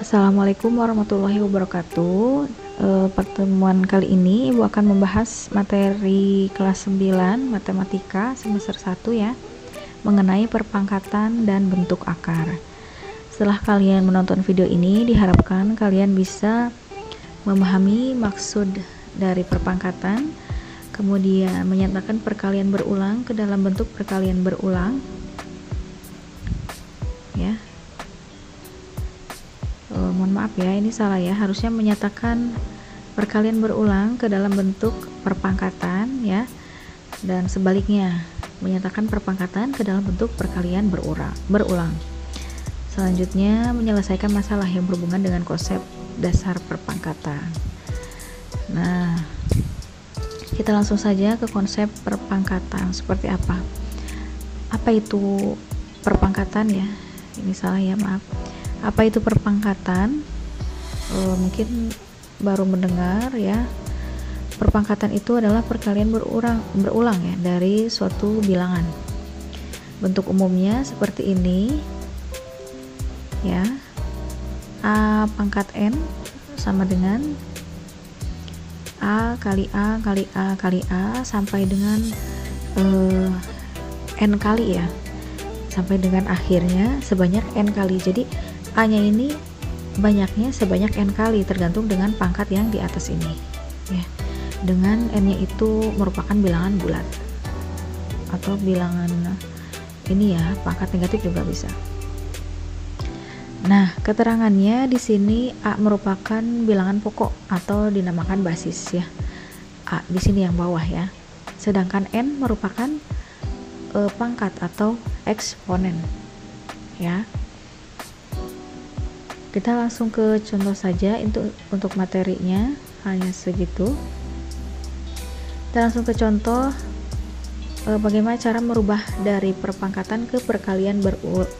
Assalamualaikum warahmatullahi wabarakatuh. Pertemuan kali ini Ibu akan membahas materi kelas 9 Matematika semester 1 ya, mengenai perpangkatan dan bentuk akar. Setelah kalian menonton video ini, diharapkan kalian bisa memahami maksud dari perpangkatan, kemudian menyatakan perkalian berulang ke dalam bentuk perkalian berulang ya. Mohon maaf ya, ini salah ya, harusnya menyatakan perkalian berulang ke dalam bentuk perpangkatan ya, dan sebaliknya menyatakan perpangkatan ke dalam bentuk perkalian berulang. Selanjutnya menyelesaikan masalah yang berhubungan dengan konsep dasar perpangkatan. Nah, kita langsung saja ke konsep perpangkatan. Seperti apa itu perpangkatan ya, ini salah ya, maaf. Apa itu perpangkatan? Mungkin baru mendengar ya. Perpangkatan itu adalah perkalian berulang ya dari suatu bilangan. Bentuk umumnya seperti ini ya. A pangkat N sama dengan A kali A kali A kali A sampai dengan N kali ya, sampai dengan akhirnya sebanyak N kali. Jadi A nya ini banyaknya sebanyak N kali, tergantung dengan pangkat yang di atas ini ya. Dengan N nya itu merupakan bilangan bulat atau bilangan ini ya, pangkat negatif juga bisa. Nah, keterangannya di sini A merupakan bilangan pokok atau dinamakan basis ya. A di sini yang bawah ya. Sedangkan N merupakan pangkat atau eksponen ya. Kita langsung ke contoh saja untuk materinya, hanya segitu. Kita langsung ke contoh bagaimana cara merubah dari perpangkatan ke perkalian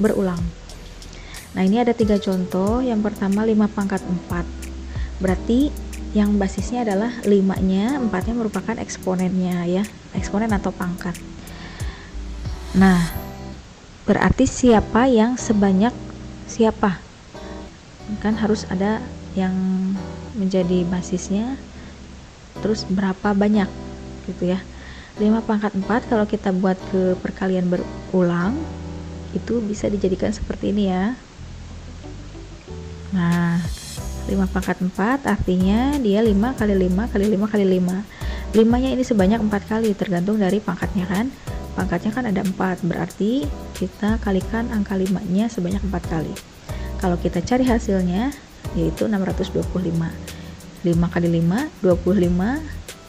berulang. Nah, ini ada 3 contoh. Yang pertama 5 pangkat 4. Berarti yang basisnya adalah 5-nya, 4-nya merupakan eksponennya ya, eksponen atau pangkat. Nah, berarti siapa yang sebanyak siapa? Kan harus ada yang menjadi basisnya, terus berapa banyak gitu ya. 5 pangkat 4 kalau kita buat ke perkalian berulang itu bisa dijadikan seperti ini ya. Nah, 5 pangkat 4 artinya dia 5 kali 5 kali 5 kali 5. 5 nya ini sebanyak 4 kali, tergantung dari pangkatnya kan. Pangkatnya kan ada 4, berarti kita kalikan angka 5 nya sebanyak 4 kali. Kalau kita cari hasilnya yaitu 625. 5 kali 5 25,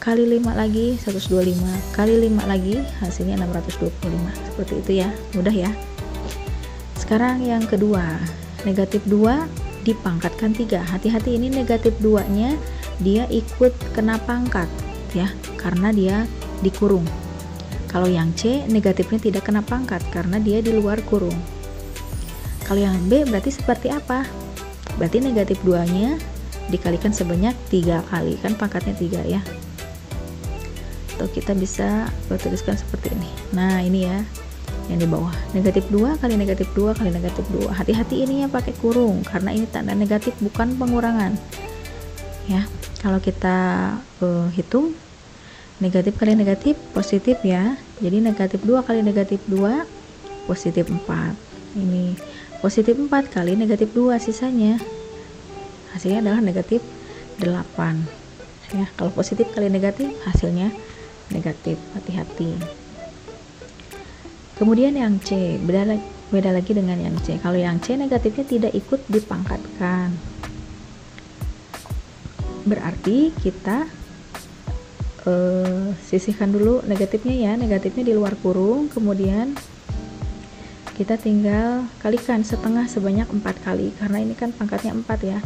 kali 5 lagi 125, kali 5 lagi hasilnya 625. Seperti itu ya, mudah ya. Sekarang yang kedua, negatif 2 dipangkatkan 3. Hati-hati, ini negatif 2 nya dia ikut kena pangkat ya, karena dia dikurung. Kalau yang C negatifnya tidak kena pangkat karena dia di luar kurung. Kalau yang B berarti seperti apa? Berarti negatif 2 nya dikalikan sebanyak 3 kali, kan pangkatnya 3 ya. Atau kita bisa tuliskan seperti ini. Nah, ini ya yang di bawah, negatif 2 kali negatif 2 kali negatif 2. Hati-hati ini ya pakai kurung karena ini tanda negatif bukan pengurangan ya. Kalau kita hitung negatif kali negatif positif ya, jadi negatif 2 kali negatif 2 positif 4. Ini positif 4 kali negatif 2, sisanya hasilnya adalah negatif 8 ya. Kalau positif kali negatif hasilnya negatif, hati-hati. Kemudian yang C beda lagi dengan yang C. Kalau yang C negatifnya tidak ikut dipangkatkan, berarti kita sisihkan dulu negatifnya ya. Negatifnya di luar kurung, kemudian kita tinggal kalikan setengah sebanyak 4 kali karena ini kan pangkatnya 4 ya.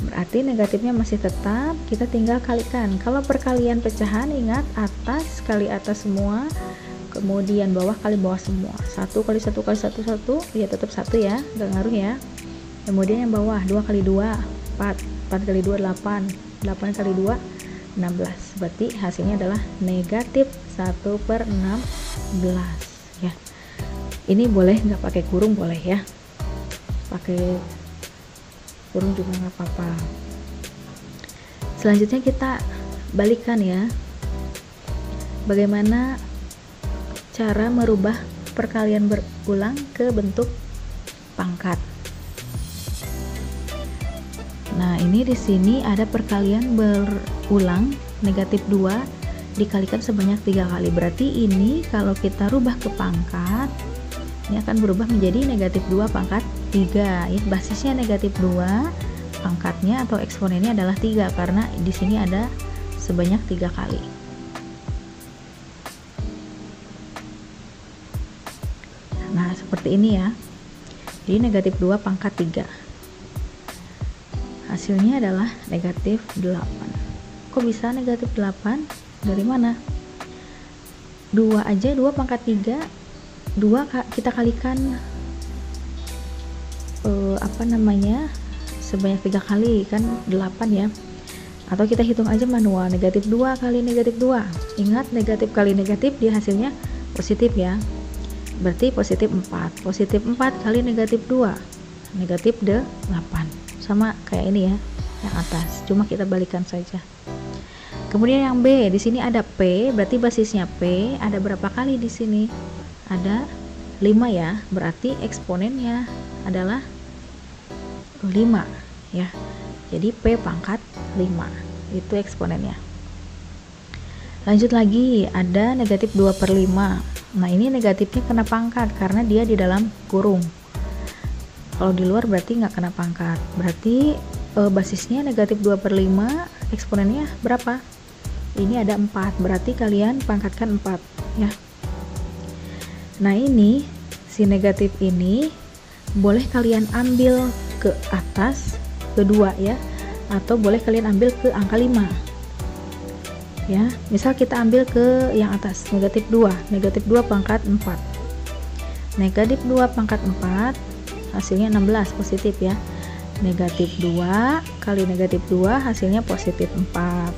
Berarti negatifnya masih tetap, kita tinggal kalikan. Kalau perkalian pecahan, ingat atas kali atas semua, kemudian bawah kali bawah semua. 1 kali 1 kali 1 1 ya, tetap 1 ya, nggak ngaruh ya. Kemudian yang bawah 2 kali 2 4, 4 kali 2 8, 8 kali 2 16. Berarti hasilnya adalah negatif 1/16 ya. Ini boleh nggak pakai kurung, boleh ya, pakai kurung juga nggak apa-apa. Selanjutnya kita balikan ya, bagaimana cara merubah perkalian berulang ke bentuk pangkat. Nah, ini di sini ada perkalian berulang negatif 2 dikalikan sebanyak 3 kali. Berarti ini kalau kita rubah ke pangkat, ini akan berubah menjadi negatif 2 pangkat 3. Ya, basisnya negatif 2, pangkatnya atau eksponennya adalah 3 karena di sini ada sebanyak 3 kali. Nah, seperti ini ya. Jadi negatif 2 pangkat 3. Hasilnya adalah negatif 8. Kok bisa negatif 8? Dari mana? 2 aja, 2 pangkat 3. 2 kita kalikan sebanyak 3 kali kan 8 ya. Atau kita hitung aja manual, negatif 2 kali negatif 2. Ingat, negatif kali negatif dia hasilnya positif ya. Berarti positif 4. Positif 4 kali negatif 2, negatif 8. Sama kayak ini ya, yang atas. Cuma kita balikan saja. Kemudian yang B, di sini ada P, berarti basisnya P. Ada berapa kali di sini? Ada 5 ya. Berarti eksponennya adalah 5 ya. Jadi P pangkat 5. Itu eksponennya. Lanjut lagi, ada negatif 2/5. Nah, ini negatifnya kena pangkat karena dia di dalam kurung. Kalau di luar berarti nggak kena pangkat. Berarti basisnya negatif 2/5, eksponennya berapa? Ini ada 4, berarti kalian pangkatkan 4 ya. Nah, ini si negatif ini boleh kalian ambil ke atas, kedua ya, atau boleh kalian ambil ke angka 5 ya. Misal kita ambil ke yang atas, negatif 2 pangkat 4. Negatif 2 pangkat 4 hasilnya 16, positif ya. Negatif 2 kali negatif 2 hasilnya positif 4.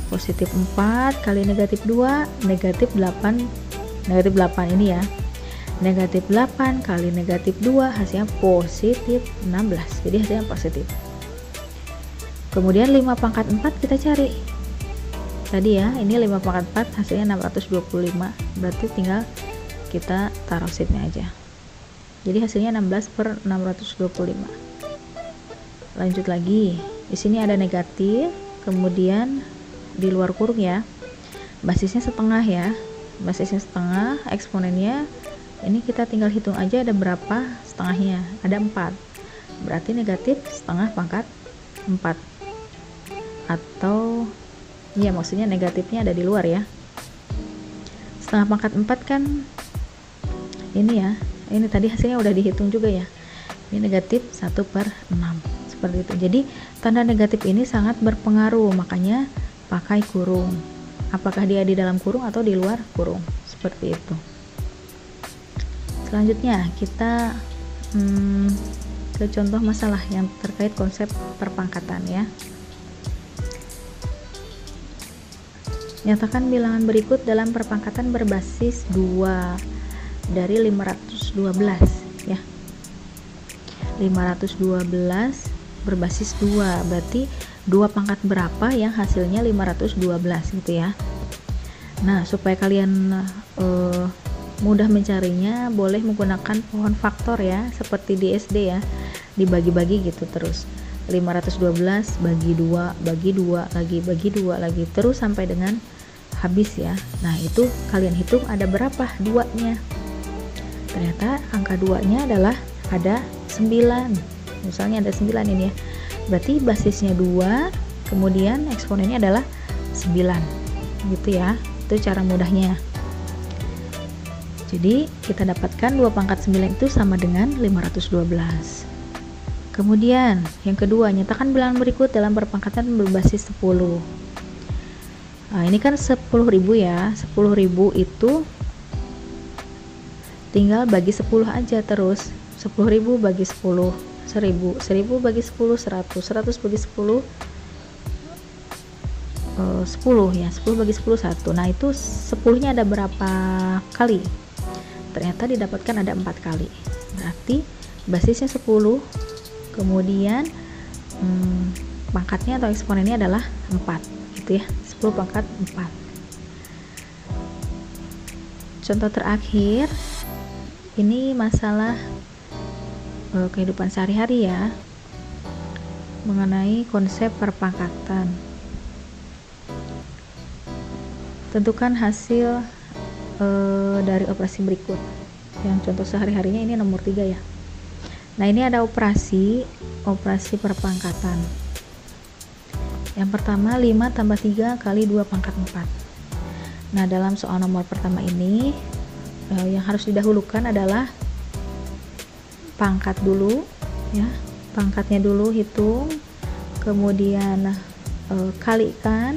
Positif 4 kali negatif 2 negatif 8. Negatif 8 ini ya. Negatif 8 kali negatif 2 hasilnya positif 16. Jadi hasilnya positif. Kemudian 5 pangkat 4 kita cari. Tadi ya, ini 5 pangkat 4 hasilnya 625. Berarti tinggal kita taruh seatnya aja. Jadi hasilnya 16/625. Lanjut lagi. Di sini ada negatif, kemudian di luar kurung ya. Basisnya setengah ya. Basisnya setengah, eksponennya ini kita tinggal hitung aja ada berapa setengahnya. Ada 4. Berarti negatif setengah pangkat 4. Atau ya, maksudnya negatifnya ada di luar ya. Setengah pangkat 4 kan ini ya. Ini tadi hasilnya udah dihitung juga ya. Ini negatif 1/6. Seperti itu. Jadi tanda negatif ini sangat berpengaruh, makanya pakai kurung. Apakah dia di dalam kurung atau di luar kurung? Seperti itu. Selanjutnya kita ke contoh masalah yang terkait konsep perpangkatan ya. Nyatakan bilangan berikut dalam perpangkatan berbasis 2 dari 512 ya. 512 berbasis 2, berarti 2 pangkat berapa yang hasilnya 512 gitu ya. Nah, supaya kalian mudah mencarinya, boleh menggunakan pohon faktor ya, seperti di SD ya, dibagi-bagi gitu terus. 512 bagi 2 bagi 2 lagi bagi 2 lagi terus sampai dengan habis ya. Nah, itu kalian hitung ada berapa duanya. Ternyata angka 2-nya adalah ada 9. Misalnya ada 9 ini ya. Berarti basisnya 2, kemudian eksponennya adalah 9. Gitu ya. Itu cara mudahnya. Jadi kita dapatkan 2 pangkat 9 itu sama dengan 512. Kemudian yang kedua, nyatakan bilangan berikut dalam perpangkatan berbasis 10. Nah, ini kan 10.000 ya. 10.000 itu tinggal bagi 10 aja terus. 10.000 bagi 10, 1000. 1000 bagi 10, 100. 100 bagi 10, 10 ya. 10 bagi 10, 1. Nah, itu 10-nya ada berapa kali? Ternyata didapatkan ada 4 kali. Berarti basisnya 10, kemudian pangkatnya atau eksponennya adalah 4 gitu ya, 10 pangkat 4. Contoh terakhir ini masalah kehidupan sehari-hari ya, mengenai konsep perpangkatan. Tentukan hasil dari operasi berikut. Yang contoh sehari-harinya ini nomor 3 ya. Nah, ini ada operasi perpangkatan. Yang pertama 5 tambah 3 kali 2 pangkat 4. Nah, dalam soal nomor pertama ini yang harus didahulukan adalah pangkat dulu ya. Pangkatnya dulu hitung, kemudian kalikan,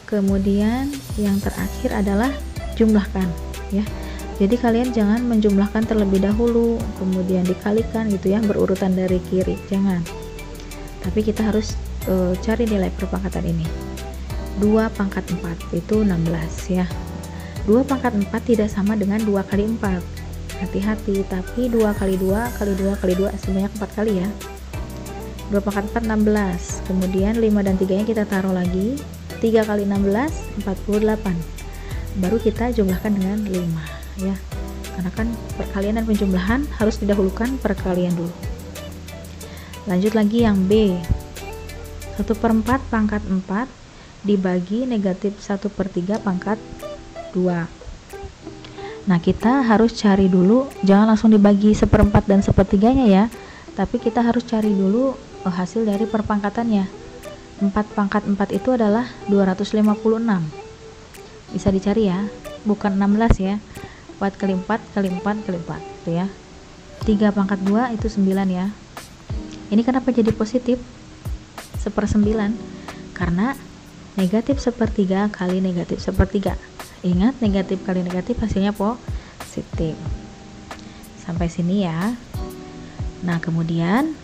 kemudian yang terakhir adalah jumlahkan ya. Jadi kalian jangan menjumlahkan terlebih dahulu kemudian dikalikan gitu ya, berurutan dari kiri, jangan. Tapi kita harus cari nilai perpangkatan ini. 2 pangkat 4 itu 16 ya. 2 pangkat 4 tidak sama dengan 2 kali 4. Hati-hati, tapi 2 kali 2 kali 2 kali 2 sebanyak 4 kali ya. 2 pangkat 4 16, kemudian 5 dan 3 nya kita taruh lagi, 3 kali 16 48, baru kita jumlahkan dengan 5 ya, karena kan perkalian dan penjumlahan harus didahulukan perkalian dulu. Lanjut lagi yang B, 1/4 pangkat 4 dibagi negatif 1/3 pangkat 2. Nah, kita harus cari dulu, jangan langsung dibagi 1/4 dan 1/3-nya ya, tapi kita harus cari dulu hasil dari perpangkatannya. 4 pangkat 4 itu adalah 256. Bisa dicari ya, bukan 16 ya. 4 kali 4 kali 4 kali 4 itu ya. 3 pangkat 2 itu 9 ya. Ini kenapa jadi positif 1/9? Karena negatif 1/3 kali negatif 1/3. Ingat, negatif kali negatif hasilnya positif. Sampai sini ya. Nah, kemudian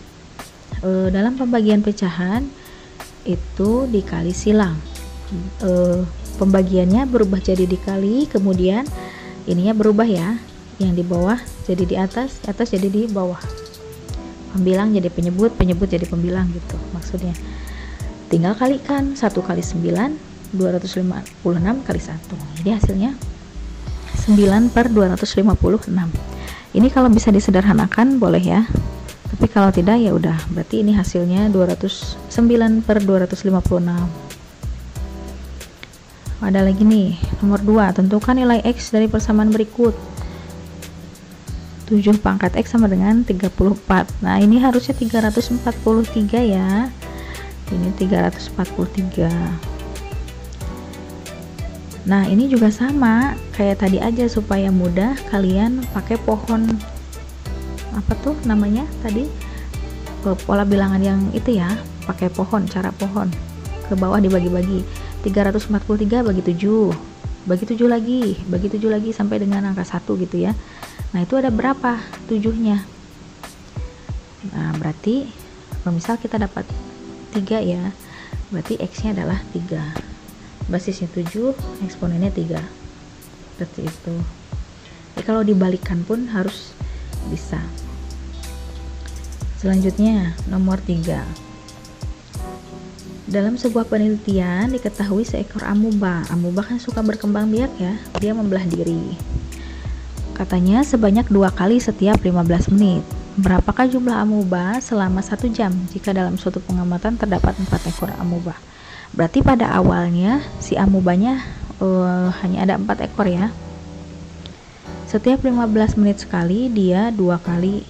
dalam pembagian pecahan itu dikali silang. Pembagiannya berubah jadi dikali, kemudian ininya berubah ya. Yang di bawah jadi di atas, atas jadi di bawah. Pembilang jadi penyebut, penyebut jadi pembilang gitu maksudnya. Tinggal kalikan 1 kali 9, 256 kali 1. Jadi hasilnya 9/256. Ini kalau bisa disederhanakan boleh ya. Tapi kalau tidak ya udah, berarti ini hasilnya 9/256. Ada lagi nih, nomor 2, tentukan nilai X dari persamaan berikut. 7 pangkat X sama dengan 34. Nah, ini harusnya 343 ya. Ini 343. Nah, ini juga sama kayak tadi aja, supaya mudah kalian pakai pohon, apa tuh namanya tadi, pola bilangan yang itu ya, pakai pohon, cara pohon, ke bawah dibagi-bagi. 343 bagi 7, bagi 7 lagi, bagi 7 lagi sampai dengan angka 1 gitu ya. Nah, itu ada berapa 7-nya? Nah, berarti misal kita dapat 3 ya, berarti X nya adalah 3, basisnya 7, eksponennya 3, seperti itu. Jadi kalau dibalikan pun harus bisa. Selanjutnya nomor 3, dalam sebuah penelitian diketahui seekor amuba kan suka berkembang biak ya, dia membelah diri, katanya sebanyak 2 kali setiap 15 menit. Berapakah jumlah amuba selama 1 jam jika dalam suatu pengamatan terdapat 4 ekor amuba? Berarti pada awalnya si amubanya hanya ada 4 ekor ya. Setiap 15 menit sekali dia 2 kali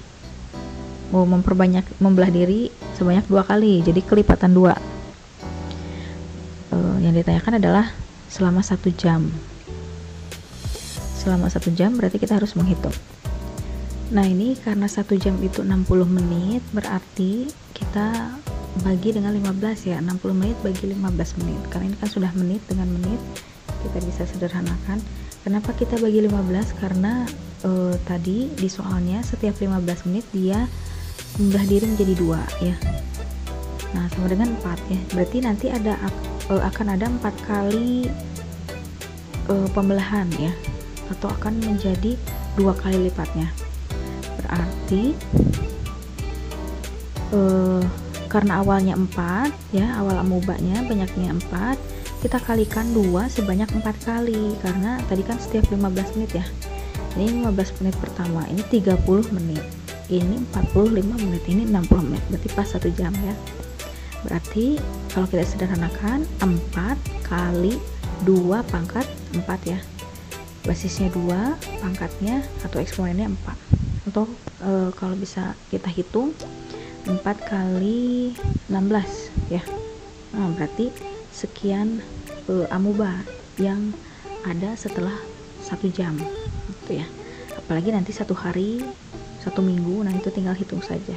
membelah diri sebanyak 2 kali, jadi kelipatan 2. Yang ditanyakan adalah selama 1 jam. Selama 1 jam berarti kita harus menghitung. Nah, ini karena 1 jam itu 60 menit, berarti kita bagi dengan 15 ya, 60 menit bagi 15 menit, karena ini kan sudah menit dengan menit, kita bisa sederhanakan. Kenapa kita bagi 15? Karena tadi di soalnya setiap 15 menit dia membelah diri menjadi 2 ya. Nah, sama dengan 4 ya, berarti nanti akan ada 4 kali pembelahan ya, atau akan menjadi 2 kali lipatnya. Berarti karena awalnya 4 ya, awal amubanya banyaknya 4, kita kalikan 2 sebanyak 4 kali, karena tadi kan setiap 15 menit ya. Ini 15 menit pertama, ini 30 menit, ini 45 menit, ini 60 menit, berarti pas 1 jam ya. Berarti kalau kita sederhanakan 4 kali 2 pangkat 4 ya, basisnya 2, pangkatnya atau eksponennya 4, atau kalau bisa kita hitung 4 kali 16 ya. Nah, berarti sekian amuba yang ada setelah 1 jam gitu ya. Apalagi nanti 1 hari, 1 minggu, nah itu tinggal hitung saja.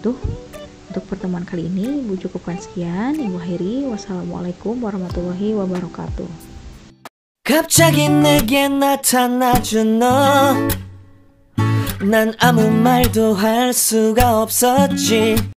Itu untuk pertemuan kali ini Ibu cukupkan sekian. Ibu akhiri. Wassalamualaikum warahmatullahi wabarakatuh. 갑자기 내게 나타나준 너, 난 아무 말도 할 수가 없었지.